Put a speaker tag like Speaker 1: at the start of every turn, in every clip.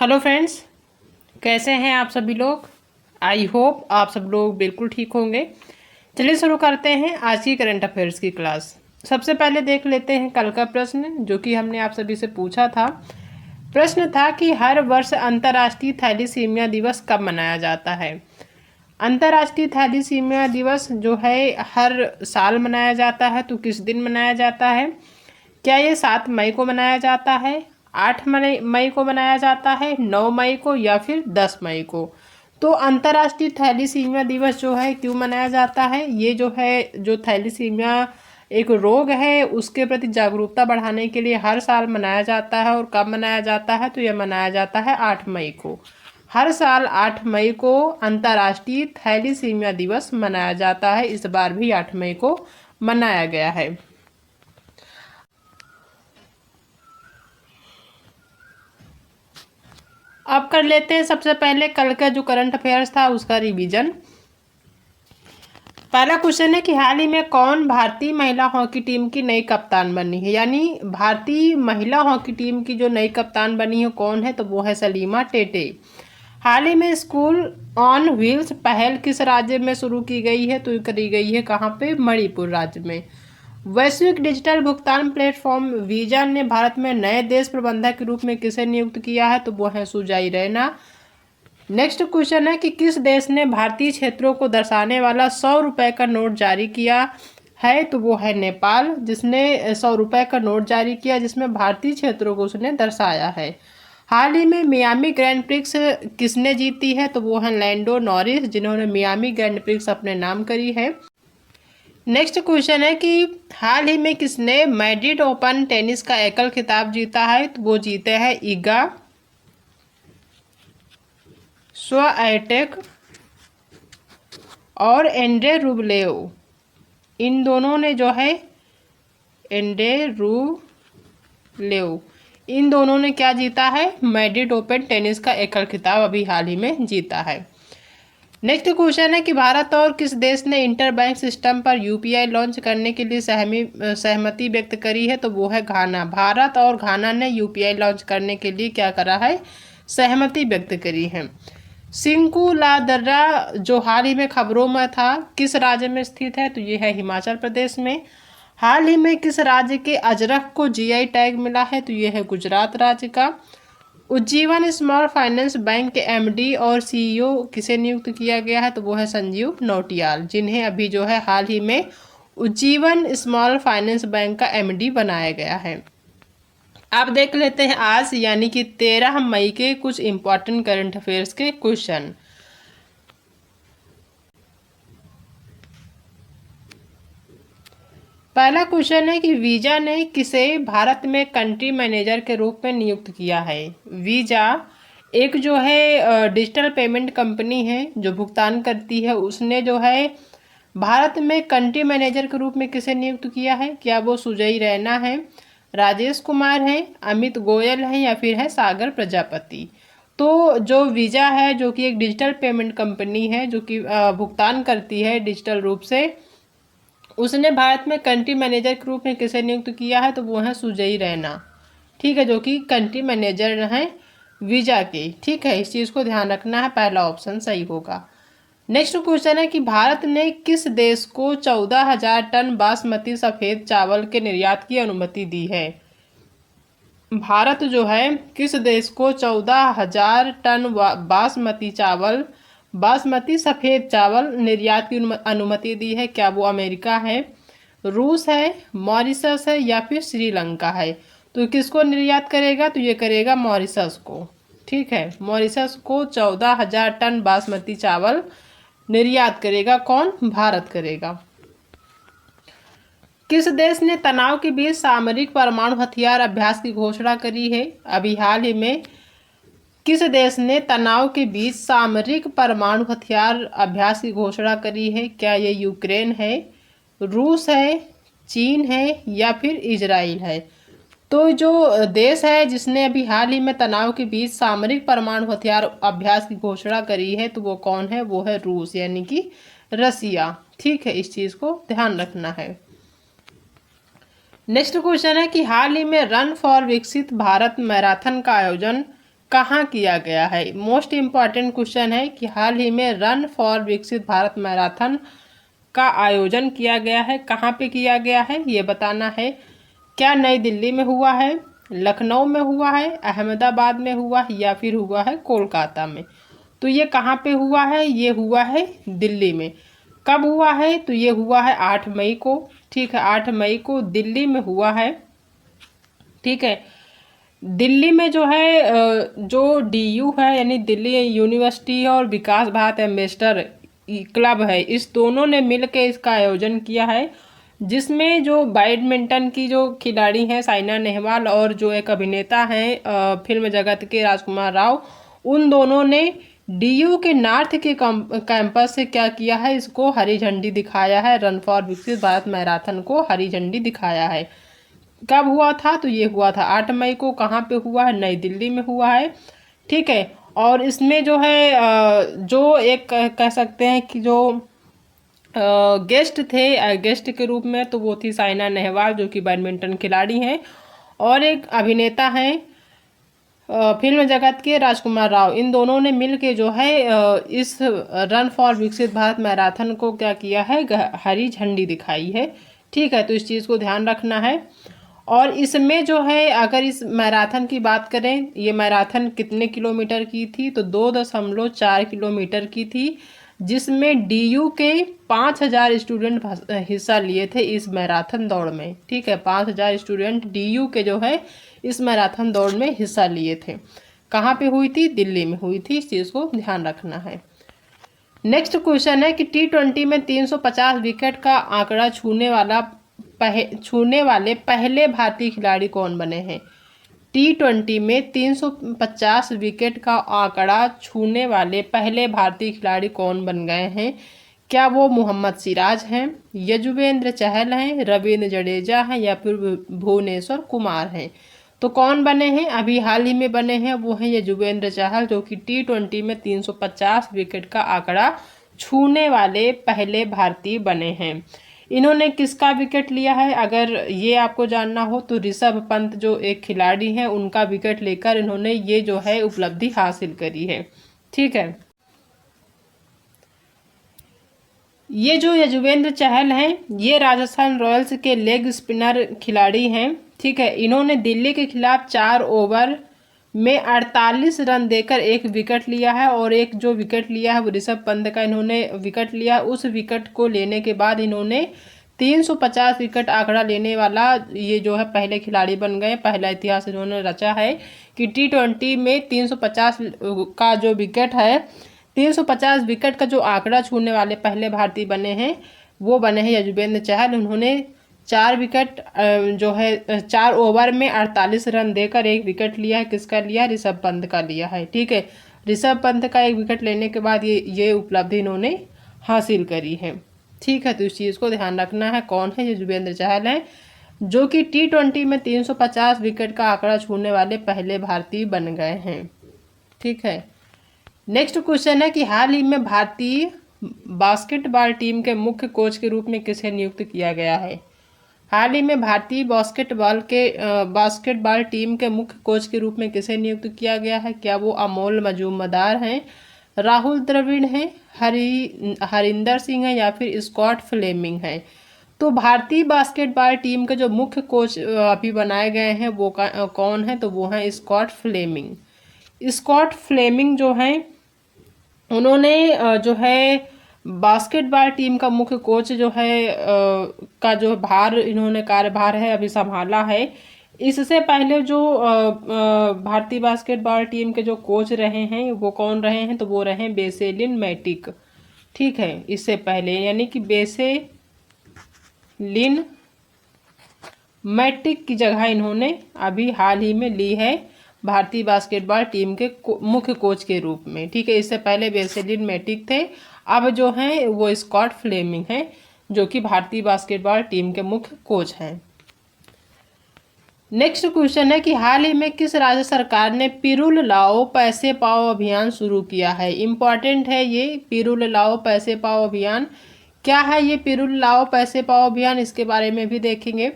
Speaker 1: Hello friends, कैसे हैं आप सभी लोग। आई होप आप सब लोग बिल्कुल ठीक होंगे। चलिए शुरू करते हैं आज की करंट अफेयर्स की क्लास। सबसे पहले देख लेते हैं कल का प्रश्न जो कि हमने आप सभी से पूछा था। प्रश्न था कि हर वर्ष अंतर्राष्ट्रीय थैलीसीमिया दिवस कब मनाया जाता है। अंतर्राष्ट्रीय थैलीसीमिया दिवस जो है हर साल मनाया जाता है, तो किस दिन मनाया जाता है। क्या ये 7 मई को मनाया जाता है, 8 मई को मनाया जाता है, 9 मई को या फिर 10 मई को। तो अंतर्राष्ट्रीय थैलीसीमिया दिवस जो है क्यों मनाया जाता है, ये जो है जो थैलीसीमिया एक रोग है उसके प्रति जागरूकता बढ़ाने के लिए हर साल मनाया जाता है। और कब मनाया जाता है, तो यह मनाया जाता है 8 मई को। हर साल 8 मई को अंतर्राष्ट्रीय थैलीसीमिया दिवस मनाया जाता है। इस बार भी 8 मई को मनाया गया है। अब कर लेते हैं सबसे पहले कल का जो करंट अफेयर्स था उसका रिवीजन। पहला क्वेश्चन है कि हाल ही में कौन भारतीय महिला हॉकी टीम की नई कप्तान बनी है। यानी भारतीय महिला हॉकी टीम की जो नई कप्तान बनी है कौन है, तो वो है सलीमा टेटे। हाल ही में स्कूल ऑन व्हील्स पहल किस राज्य में शुरू की गई है, तो करी गई है कहाँ पे, मणिपुर राज्य में। वैश्विक डिजिटल भुगतान प्लेटफॉर्म वीजा ने भारत में नए देश प्रबंधक के रूप में किसे नियुक्त किया है, तो वो है सुजय रैना। नेक्स्ट क्वेश्चन है कि किस देश ने भारतीय क्षेत्रों को दर्शाने वाला 100 रुपए का नोट जारी किया है, तो वो है नेपाल, जिसने 100 रुपए का नोट जारी किया जिसमें भारतीय क्षेत्रों को उसने दर्शाया है। हाल ही में मियामी ग्रैंड प्रिक्स किसने जीती है, तो वो है लैंडो नॉरिस, जिन्होंने मियामी ग्रैंड प्रिक्स अपने नाम करी है। नेक्स्ट क्वेश्चन है कि हाल ही में किसने मैड्रिड ओपन टेनिस का एकल खिताब जीता है, तो वो जीते हैं इगा स्वाएटेक और एंड्रे रूबलेव। इन दोनों ने जो है एंड्रे रूबलेव, इन दोनों ने क्या जीता है, मैड्रिड ओपन टेनिस का एकल खिताब अभी हाल ही में जीता है। नेक्स्ट क्वेश्चन है कि भारत और किस देश ने इंटर बैंक सिस्टम पर यूपीआई लॉन्च करने के लिए सहमति व्यक्त करी है, तो वो है घाना। भारत और घाना ने यूपीआई लॉन्च करने के लिए क्या करा है, सहमति व्यक्त करी है। सिंकू ला दर्रा जो हाल ही में खबरों में था किस राज्य में स्थित है, तो ये है हिमाचल प्रदेश में। हाल ही में किस राज्य के अजरक को जीआई टैग मिला है, तो ये है गुजरात राज्य का। उज्जीवन स्मॉल फाइनेंस बैंक के एमडी और सीईओ किसे नियुक्त किया गया है, तो वो है संजीव नौटियाल, जिन्हें अभी जो है हाल ही में उज्जीवन स्मॉल फाइनेंस बैंक का एमडी बनाया गया है। अब देख लेते हैं आज यानी कि 13 मई के कुछ इंपॉर्टेंट करंट अफेयर्स के क्वेश्चन। पहला क्वेश्चन है कि वीजा ने किसे भारत में कंट्री मैनेजर के रूप में नियुक्त किया है। वीजा एक जो है डिजिटल पेमेंट कंपनी है जो भुगतान करती है, उसने जो है भारत में कंट्री मैनेजर के रूप में किसे नियुक्त किया है। क्या वो सुजय रैना है, राजेश कुमार हैं, अमित गोयल हैं या फिर है सागर प्रजापति। तो जो वीजा है जो कि एक डिजिटल पेमेंट कंपनी है जो कि भुगतान करती है डिजिटल रूप से, उसने भारत में कंट्री मैनेजर के रूप में किसे नियुक्त किया है, तो वो है सुजय रैना। ठीक है, जो कि कंट्री मैनेजर हैं वीजा के। ठीक है, इस चीज़ को ध्यान रखना है, पहला ऑप्शन सही होगा। नेक्स्ट क्वेश्चन है कि भारत ने किस देश को 14,000 टन बासमती सफ़ेद चावल के निर्यात की अनुमति दी है। भारत जो है किस देश को 14,000 टन बासमती सफ़ेद चावल निर्यात की अनुमति दी है। क्या वो अमेरिका है, रूस है, मॉरिशस है या फिर श्रीलंका है। तो किसको निर्यात करेगा, तो ये करेगा मॉरिशस को। ठीक है, मॉरिशस को 14,000 टन बासमती चावल निर्यात करेगा कौन, भारत करेगा। किस देश ने तनाव के बीच सामरिक परमाणु हथियार अभ्यास की घोषणा करी है। अभी हाल ही में किस देश ने तनाव के बीच सामरिक परमाणु हथियार अभ्यास की घोषणा करी है। क्या ये यूक्रेन है, रूस है, चीन है या फिर इजराइल है। तो जो देश है जिसने अभी हाल ही में तनाव के बीच सामरिक परमाणु हथियार अभ्यास की घोषणा करी है, तो वो कौन है, वो है रूस यानी कि रसिया। ठीक है, इस चीज़ को ध्यान रखना है। नेक्स्ट क्वेश्चन है कि हाल ही में रन फॉर विकसित भारत मैराथन का आयोजन कहाँ किया गया है। मोस्ट इम्पॉर्टेंट क्वेश्चन है कि हाल ही में रन फॉर विकसित भारत मैराथन का आयोजन किया गया है, कहाँ पे किया गया है ये बताना है। क्या नई दिल्ली में हुआ है, लखनऊ में हुआ है, अहमदाबाद में हुआ है या फिर हुआ है कोलकाता में। तो ये कहाँ पे हुआ है, ये हुआ है दिल्ली में। कब हुआ है, तो ये हुआ है 8 मई को। ठीक है, 8 मई को दिल्ली में हुआ है। ठीक है, दिल्ली में जो है जो डीयू है यानी दिल्ली यूनिवर्सिटी और विकास भारत एम्बेसडर क्लब है, इस दोनों ने मिलकर इसका आयोजन किया है, जिसमें जो बैडमिंटन की जो खिलाड़ी हैं साइना नेहवाल और जो एक अभिनेता हैं फिल्म जगत के राजकुमार राव, उन दोनों ने डीयू के नॉर्थ के कैंपस से क्या किया है, इसको हरी झंडी दिखाया है। रन फॉर विकसित भारत मैराथन को हरी झंडी दिखाया है। कब हुआ था, तो ये हुआ था 8 मई को। कहाँ पे हुआ है, नई दिल्ली में हुआ है। ठीक है, और इसमें जो है जो एक कह सकते हैं कि जो गेस्ट थे, गेस्ट के रूप में, तो वो थी साइना नेहवाल जो कि बैडमिंटन खिलाड़ी हैं, और एक अभिनेता हैं फिल्म जगत के राजकुमार राव। इन दोनों ने मिल के जो है इस रन फॉर विकसित भारत मैराथन को क्या किया है, हरी झंडी दिखाई है। ठीक है, तो इस चीज़ को ध्यान रखना है। और इसमें जो है अगर इस मैराथन की बात करें, ये मैराथन कितने किलोमीटर की थी, तो 2.4 किलोमीटर की थी, जिसमें डीयू के 5000 स्टूडेंट हिस्सा लिए थे इस मैराथन दौड़ में। ठीक है, 5000 स्टूडेंट डीयू के जो है इस मैराथन दौड़ में हिस्सा लिए थे। कहाँ पे हुई थी, दिल्ली में हुई थी। इस चीज़ को ध्यान रखना है। नेक्स्ट क्वेश्चन है कि T20 में 350 विकेट का आंकड़ा छूने वाले पहले भारतीय खिलाड़ी कौन बने हैं। T20 में 350 विकेट का आंकड़ा छूने वाले पहले भारतीय खिलाड़ी कौन बन गए हैं। क्या वो मोहम्मद सिराज हैं, यजुवेंद्र चहल हैं, रवींद्र जडेजा हैं या फिर भुवनेश्वर कुमार हैं। तो कौन बने हैं, अभी हाल ही में बने हैं, वो हैं यजुवेंद्र चहल, जो कि T20 में 350 विकेट का आंकड़ा छूने वाले पहले भारतीय बने हैं। इन्होंने किसका विकेट लिया है, अगर ये आपको जानना हो तो ऋषभ पंत जो एक खिलाड़ी हैं उनका विकेट लेकर इन्होंने ये जो है उपलब्धि हासिल करी है। ठीक है, ये जो यजुवेंद्र चहल हैं ये राजस्थान रॉयल्स के लेग स्पिनर खिलाड़ी हैं। ठीक है, इन्होंने दिल्ली के खिलाफ 4 ओवर में 48 रन देकर एक विकेट लिया है, और एक जो विकेट लिया है वो ऋषभ पंत का इन्होंने विकेट लिया। उस विकेट को लेने के बाद इन्होंने 350 विकेट आंकड़ा लेने वाला ये जो है पहले खिलाड़ी बन गए। पहला इतिहास इन्होंने रचा है कि T20 में 350 का जो विकेट है, 350 विकेट का जो आंकड़ा छूने वाले पहले भारतीय बने हैं वो बने हैं यजुवेंद्र चहल। उन्होंने 4 विकेट जो है 4 ओवर में 48 रन देकर एक विकेट लिया है। किसका लिया, ऋषभ पंत का लिया है। ठीक है, ऋषभ पंत का एक विकेट लेने के बाद ये उपलब्धि इन्होंने हासिल करी है। ठीक है, तो इस चीज़ को ध्यान रखना है। कौन है, यजुवेंद्र चहल हैं, जो कि T20 में 350 विकेट का आंकड़ा छूने वाले पहले भारतीय बन गए हैं। ठीक है, नेक्स्ट क्वेश्चन है कि हाल ही में भारतीय बास्केटबॉल टीम के मुख्य कोच के रूप में किसे नियुक्त किया गया है। हाल ही में भारतीय बास्केटबॉल टीम के मुख्य कोच के रूप में किसे नियुक्त किया गया है। क्या वो अमोल मजूमदार हैं, राहुल द्रविड़ हैं, हरिंदर सिंह हैं या फिर स्कॉट फ्लेमिंग हैं। तो भारतीय बास्केटबॉल टीम के जो मुख्य कोच अभी बनाए गए हैं वो कौन है, तो वो हैं स्कॉट फ्लेमिंग। स्कॉट फ्लेमिंग जो हैं उन्होंने जो है बास्केटबॉल टीम का मुख्य कोच जो है का जो इन्होंने कार्यभार है अभी संभाला है। इससे पहले जो भारतीय बास्केटबॉल टीम के जो कोच रहे हैं वो कौन रहे हैं, तो वो रहे बेसेलिन मैटिक। ठीक है, इससे पहले यानी कि बेसेलिन मैटिक की जगह इन्होंने अभी हाल ही में ली है भारतीय बास्केटबॉल टीम के मुख्य कोच के रूप में। ठीक है, इससे पहले बेसेलिन मैटिक थे, अब जो हैं वो स्कॉट फ्लेमिंग हैं जो कि भारतीय बास्केटबॉल टीम के मुख्य कोच हैं। नेक्स्ट क्वेश्चन है कि हाल ही में किस राज्य सरकार ने पिरुल लाओ पैसे पाओ अभियान शुरू किया है। इम्पॉर्टेंट है ये पिरुल लाओ पैसे पाओ अभियान। क्या है ये पिरुल लाओ पैसे पाओ अभियान, इसके बारे में भी देखेंगे।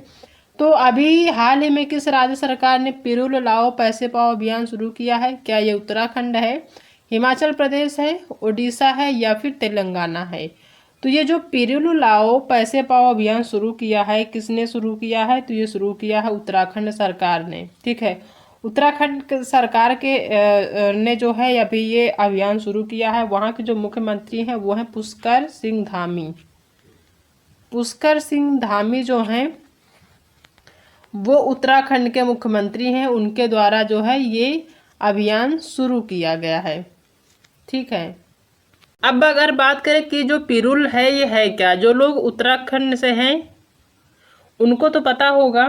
Speaker 1: तो अभी हाल ही में किस राज्य सरकार ने पिरूल लाओ पैसे पाओ अभियान शुरू किया है? क्या ये उत्तराखंड है, हिमाचल प्रदेश है, उड़ीसा है या फिर तेलंगाना है? तो ये जो पिरूल लाओ पैसे पाओ अभियान शुरू किया है, किसने शुरू किया है? तो ये शुरू किया है उत्तराखंड सरकार ने। ठीक है, उत्तराखंड सरकार के ने जो है अभी ये अभियान शुरू किया है। वहाँ के जो मुख्यमंत्री हैं वो हैं पुष्कर सिंह धामी। पुष्कर सिंह धामी जो हैं वो उत्तराखंड के मुख्यमंत्री हैं, उनके द्वारा जो है ये अभियान शुरू किया गया है। ठीक है, अब अगर बात करें कि जो पिरूल है ये है क्या, जो लोग उत्तराखंड से हैं उनको तो पता होगा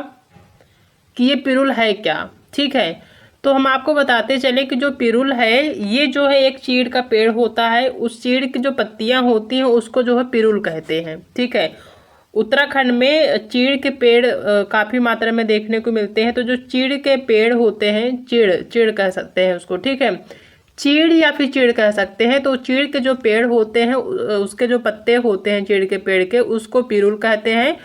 Speaker 1: कि ये पिरूल है क्या। ठीक है, तो हम आपको बताते चले कि जो पिरूल है ये जो है एक चीड़ का पेड़ होता है, उस चीड़ की जो पत्तियां होती हैं उसको जो है पिरूल कहते हैं। ठीक है, उत्तराखंड में चीड़ के पेड़ काफ़ी मात्रा में देखने को मिलते हैं। तो जो चीड़ के पेड़ होते हैं, चीड़ कह सकते हैं उसको। ठीक है, चीड़ या फिर चीड़ कह सकते हैं। तो चीड़ के जो पेड़ होते हैं उसके जो पत्ते होते हैं चीड़ के पेड़ के, उसको पिरूल कहते हैं।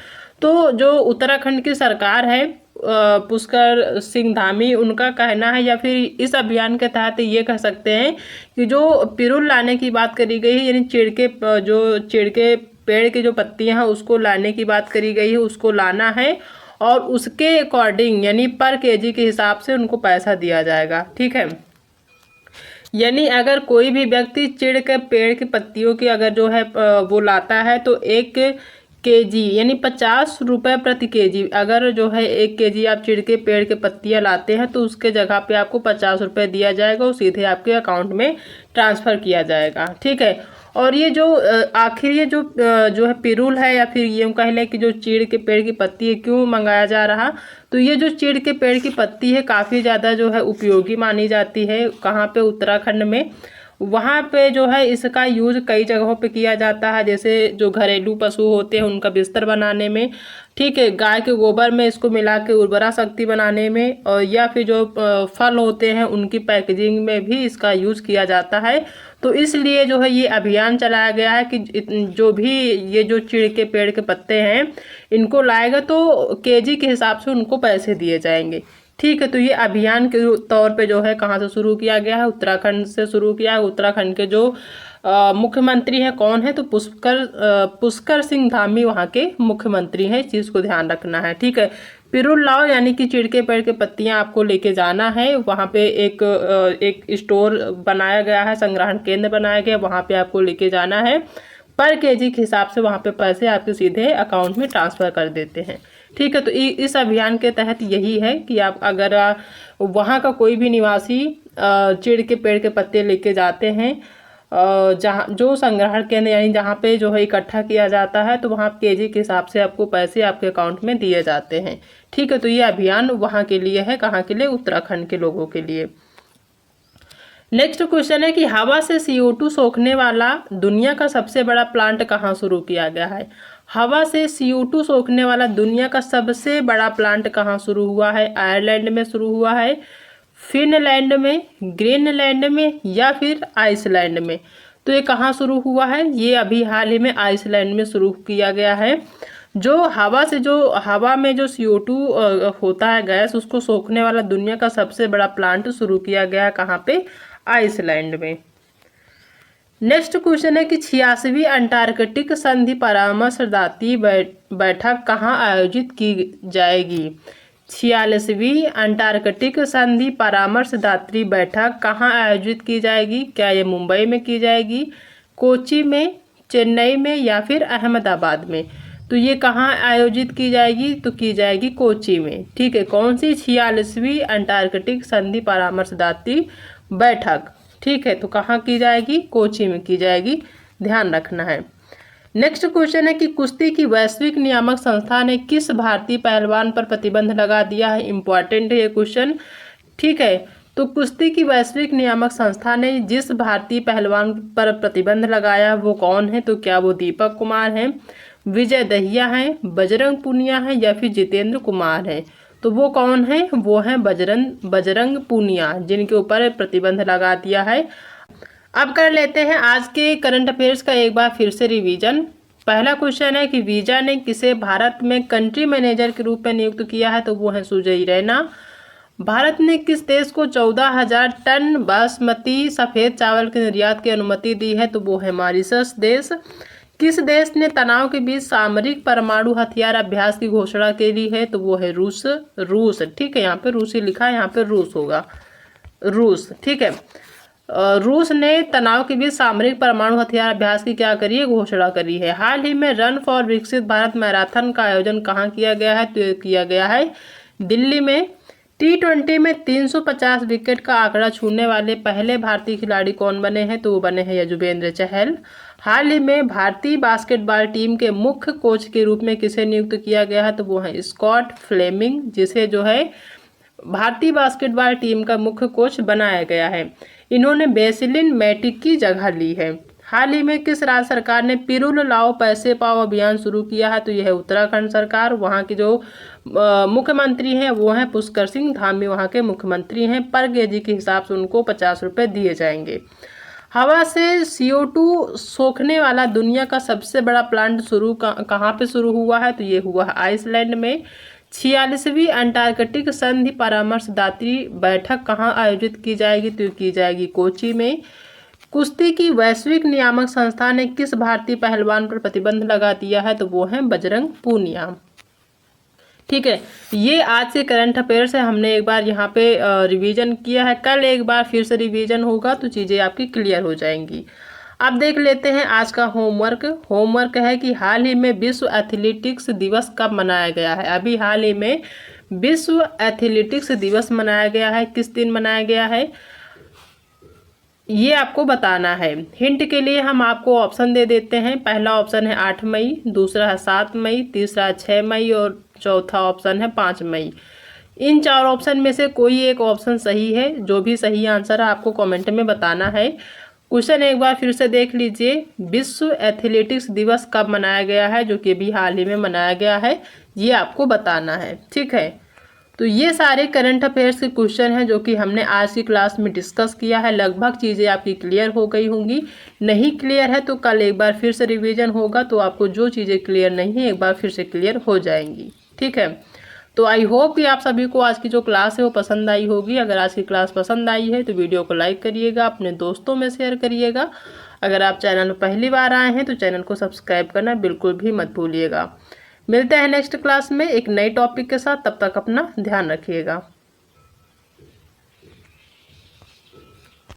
Speaker 1: तो जो उत्तराखंड की सरकार है पुष्कर सिंह धामी, उनका कहना है या फिर इस अभियान के तहत ये कह सकते हैं कि जो पिरूल लाने की बात करी गई है, यानी चीड़ के पेड़ की जो पत्तियां हैं उसको लाने की बात करी गई है, उसको लाना है और उसके अकॉर्डिंग यानी पर केजी के हिसाब से उनको पैसा दिया जाएगा। ठीक है, यानी अगर कोई भी व्यक्ति चीड़ के पेड़ की पत्तियों की अगर जो है वो लाता है तो 1 केजी यानी 50 रुपये प्रति केजी, अगर जो है 1 केजी आप चीड़ के पेड़ के पत्तियां लाते हैं तो उसके जगह पे आपको 50 रुपये दिया जाएगा और सीधे आपके अकाउंट में ट्रांसफ़र किया जाएगा। ठीक है, और ये जो आखिर ये जो है पिरूल है या फिर ये कह लें कि जो चीड़ के पेड़ की पत्ती है क्यों मंगाया जा रहा, तो ये जो चीड़ के पेड़ की पत्ती है काफ़ी ज़्यादा जो है उपयोगी मानी जाती है। कहाँ पे? उत्तराखंड में। वहाँ पे जो है इसका यूज कई जगहों पे किया जाता है, जैसे जो घरेलू पशु होते हैं उनका बिस्तर बनाने में। ठीक है, गाय के गोबर में इसको मिला के उर्वरा शक्ति बनाने में, और या फिर जो फल होते हैं उनकी पैकेजिंग में भी इसका यूज़ किया जाता है। तो इसलिए जो है ये अभियान चलाया गया है कि जो भी ये जो चीड़ के पेड़ के पत्ते हैं इनको लाएगा तो केजी के हिसाब से उनको पैसे दिए जाएंगे। ठीक है, तो ये अभियान के तौर पे जो है कहाँ से शुरू किया गया है? उत्तराखंड से शुरू किया है। उत्तराखंड के जो मुख्यमंत्री हैं कौन है? तो पुष्कर सिंह धामी वहाँ के मुख्यमंत्री हैं। इस चीज़ को ध्यान रखना है। ठीक है, पिरूल लाओ यानी कि चीड़ के पेड़ के पत्तियां आपको लेके जाना है। वहाँ पे एक स्टोर बनाया गया है, संग्रहण केंद्र बनाया गया, वहाँ पे आपको लेके जाना है। पर केजी के हिसाब से वहाँ पे पैसे आपके सीधे अकाउंट में ट्रांसफ़र कर देते हैं। ठीक है, तो इस अभियान के तहत यही है कि आप अगर वहाँ का कोई भी निवासी चीड़ के पेड़ के पत्ते लेके जाते हैं जहाँ जो संग्रहण केंद्र यानी जहाँ पे जो है इकट्ठा किया जाता है, तो वहाँ केजी के हिसाब से आपको पैसे आपके अकाउंट में दिए जाते हैं। ठीक है, तो ये अभियान वहाँ के लिए है। कहाँ के लिए? उत्तराखंड के लोगों के लिए। नेक्स्ट क्वेश्चन है कि हवा से CO2 सोखने वाला दुनिया का सबसे बड़ा प्लांट कहाँ शुरू किया गया है? हवा से CO2 सोखने वाला दुनिया का सबसे बड़ा प्लांट कहाँ शुरू हुआ है? आयरलैंड में शुरू हुआ है, फिनलैंड में, ग्रीनलैंड में या फिर आइसलैंड में? तो ये कहाँ शुरू हुआ है? ये अभी हाल ही में आइसलैंड में शुरू किया गया है। जो हवा में जो CO2 होता है गैस, उसको सोखने वाला दुनिया का सबसे बड़ा प्लांट शुरू किया गया है। कहाँ पे? आइसलैंड में। नेक्स्ट क्वेश्चन है कि 86वीं अंटार्कटिक संधि परामर्शदात्री बैठक कहाँ आयोजित की जाएगी? 46वीं अंटार्कटिक संधि परामर्शदात्री बैठक कहाँ आयोजित की जाएगी? क्या ये मुंबई में की जाएगी, कोची में, चेन्नई में या फिर अहमदाबाद में? तो ये कहाँ आयोजित की जाएगी? तो की जाएगी कोची में। ठीक है, कौन सी? 46वीं अंटार्कटिक संधि परामर्शदात्री बैठक। ठीक है, तो कहाँ की जाएगी? कोची में की जाएगी, ध्यान रखना है। नेक्स्ट क्वेश्चन है कि कुश्ती की वैश्विक नियामक संस्था ने किस भारतीय पहलवान पर प्रतिबंध लगा दिया है? इंपॉर्टेंट है ये क्वेश्चन। ठीक है, तो कुश्ती की वैश्विक नियामक संस्था ने जिस भारतीय पहलवान पर प्रतिबंध लगाया वो कौन है? तो क्या वो दीपक कुमार हैं, विजय दहिया हैं, बजरंग पूनिया हैं या फिर जितेंद्र कुमार हैं? तो वो कौन है? वो हैं बजरंग पूनिया, जिनके ऊपर प्रतिबंध लगा दिया है। अब कर लेते हैं आज के करंट अफेयर्स का एक बार फिर से रिवीजन। पहला क्वेश्चन है कि वीजा ने किसे भारत में कंट्री मैनेजर के रूप में नियुक्त किया है, तो वो है सुजय रैना। भारत ने किस देश को 14,000 टन बासमती सफ़ेद चावल के निर्यात की अनुमति दी है, तो वो है मॉरिशस देश। किस देश ने तनाव के बीच सामरिक परमाणु हथियार अभ्यास की घोषणा के ली है, तो वो है रूस। ठीक है, यहाँ पे रूसी लिखा है, यहाँ पे रूस होगा, रूस। ठीक है, रूस ने तनाव के बीच सामरिक परमाणु हथियार अभ्यास की क्या करी है, घोषणा करी है। हाल ही में रन फॉर विकसित भारत मैराथन का आयोजन कहाँ किया गया है, तो किया गया है दिल्ली में। T20 में 350 विकेट का आंकड़ा छूने वाले पहले भारतीय खिलाड़ी कौन बने हैं, तो वो बने हैं यजुवेंद्र चहल। हाल ही में भारतीय बास्केटबॉल टीम के मुख्य कोच के रूप में किसे नियुक्त किया गया है, तो वो है स्कॉट फ्लेमिंग, जिसे जो है भारतीय बास्केटबॉल टीम का मुख्य कोच बनाया गया है। इन्होंने बेसिलिन मैटिक की जगह ली है। हाल ही में किस राज्य सरकार ने पिरुल लाओ पैसे पाओ अभियान शुरू किया है, तो यह है उत्तराखंड सरकार। वहाँ की जो मुख्यमंत्री हैं वो हैं पुष्कर सिंह धामी, वहाँ के मुख्यमंत्री हैं। पर केजी के हिसाब से उनको 50 रुपये दिए जाएंगे। हवा से CO2 सोखने वाला दुनिया का सबसे बड़ा प्लांट कहाँ पे शुरू हुआ है, तो ये हुआ है आइसलैंड में। 46वीं अंटार्कटिक संधि परामर्शदात्री बैठक कहाँ आयोजित की जाएगी, तो की जाएगी कोची में। कुश्ती की वैश्विक नियामक संस्था ने किस भारतीय पहलवान पर प्रतिबंध लगा दिया है, तो वो है बजरंग पूनिया। ठीक है, ये आज से करंट अफेयर्स है। हमने एक बार यहाँ पे रिवीजन किया है, कल एक बार फिर से रिवीजन होगा तो चीज़ें आपकी क्लियर हो जाएंगी। अब देख लेते हैं आज का होमवर्क है कि हाल ही में विश्व एथलेटिक्स दिवस कब मनाया गया है। अभी हाल ही में विश्व एथलेटिक्स दिवस मनाया गया है। किस दिन मनाया गया है ये आपको बताना है। हिंट के लिए हम आपको ऑप्शन दे देते हैं। पहला ऑप्शन है 8 मई, दूसरा है 7 मई, तीसरा है 6 मई और चौथा ऑप्शन है 5 मई। इन 4 ऑप्शन में से कोई एक ऑप्शन सही है। जो भी सही आंसर है आपको कमेंट में बताना है। क्वेश्चन एक बार फिर से देख लीजिए, विश्व एथलेटिक्स दिवस कब मनाया गया है, जो कि अभी हाल ही में मनाया गया है, ये आपको बताना है। ठीक है, तो ये सारे करंट अफेयर्स के क्वेश्चन हैं जो कि हमने आज की क्लास में डिस्कस किया है। लगभग चीज़ें आपकी क्लियर हो गई होंगी। नहीं क्लियर है तो कल एक बार फिर से रिवीजन होगा, तो आपको जो चीज़ें क्लियर नहीं है एक बार फिर से क्लियर हो जाएंगी। ठीक है, तो आई होप कि आप सभी को आज की जो क्लास है वो पसंद आई होगी। अगर आज की क्लास पसंद आई है तो वीडियो को लाइक करिएगा, अपने दोस्तों में शेयर करिएगा। अगर आप चैनल पर पहली बार आए हैं तो चैनल को सब्सक्राइब करना बिल्कुल भी मत भूलिएगा। मिलते हैं नेक्स्ट क्लास में एक नए टॉपिक के साथ। तब तक अपना ध्यान रखिएगा।